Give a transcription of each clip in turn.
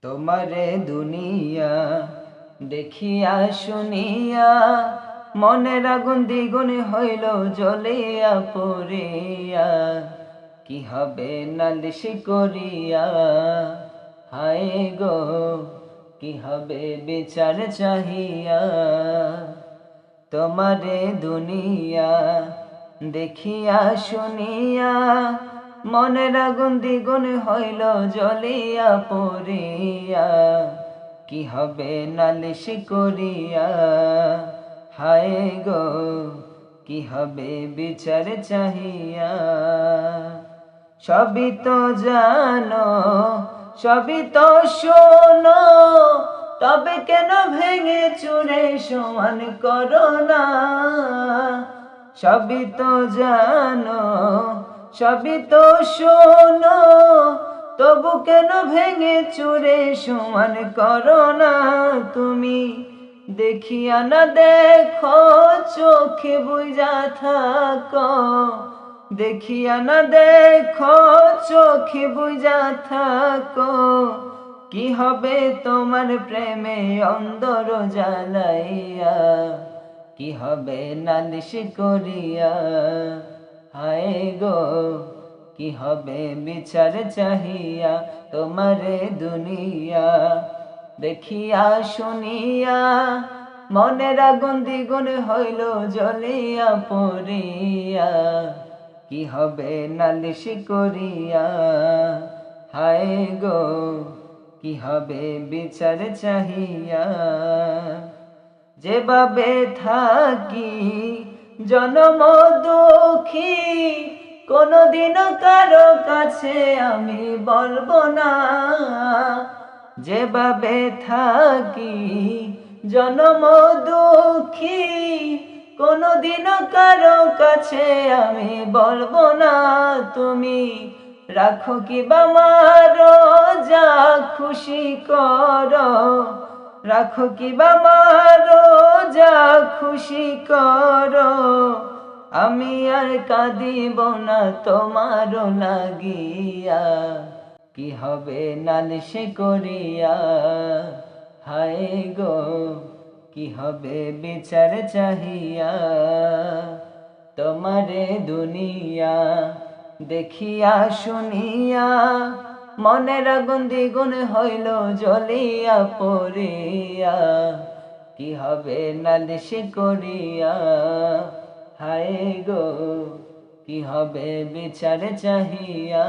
তোমারে দুনিয়া দেখিয়া শুনিয়া মনের আগুন দ্বিগুণ হইল জ্বলিয়া পড়িয়া। কি হবে নালিশ করিয়া, হায় গো কি হবে বিচার চাহিয়া। তোমারে দুনিয়া দেখিয়া শুনিয়া মনের আগুন দ্বিগুণ হইল জ্বলিয়া পড়িয়া। কি হবে নালিশ করিয়া, হায় গো কি হবে বিচার চাহিয়া। সবই তো জানো সবই তো শোনো, তবে কেন ভেঙে চুরে সমান করো না। সবই তো জানো সবই তো শোনো, তবু কেন ভেঙে চুরে সমান করো না। তুমি দেখিয়া না দেখো, চোখে বুঝা থাকো। দেখিয়া না দেখো, চোখে বুঝা থাকো। কি হবে তোমার প্রেমে অন্তর জ্বালাইয়া। কি হবে নালিশ করিয়া, হায় গো কি হবে বিচার চাহিয়া। তোমারে দুনিয়া দেখিয়া শুনিয়া মনের আগুন দ্বিগুণ হইল জ্বলিয়া পড়িয়া। কি হবে নালিশ করিয়া, হায় গো কি হবে বিচার চাহিয়া। যেভাবে থাকি জনম দুঃখী, কোনদিনও কারো কাছে আমি বলবো না। যেভাবে থাকি জনম দুঃখী, কোনদিনও কারো কাছে আমি বলবো না। তুমি রাখো কি বা মারো, যা খুশি করো। রাখো কি বা মারো, যা খুশি করো। আমি আর কাঁদিব না তোমারও লাগিয়া। কি হবে নালিশ করিয়া, হায় গো কি হবে বিচার চাহিয়া। তোমারে দুনিয়া দেখিয়া শুনিয়া মনের আগুন দ্বিগুণ হইল জ্বলিয়া পড়িয়া। কি হবে নালিশ করিয়া, হায় গো কি হবে বিচার চাহিয়া।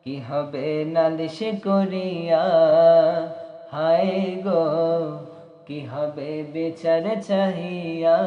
কি হবে নালিশ করিয়া, হায় গো কি হবে বিচার চাহিয়া।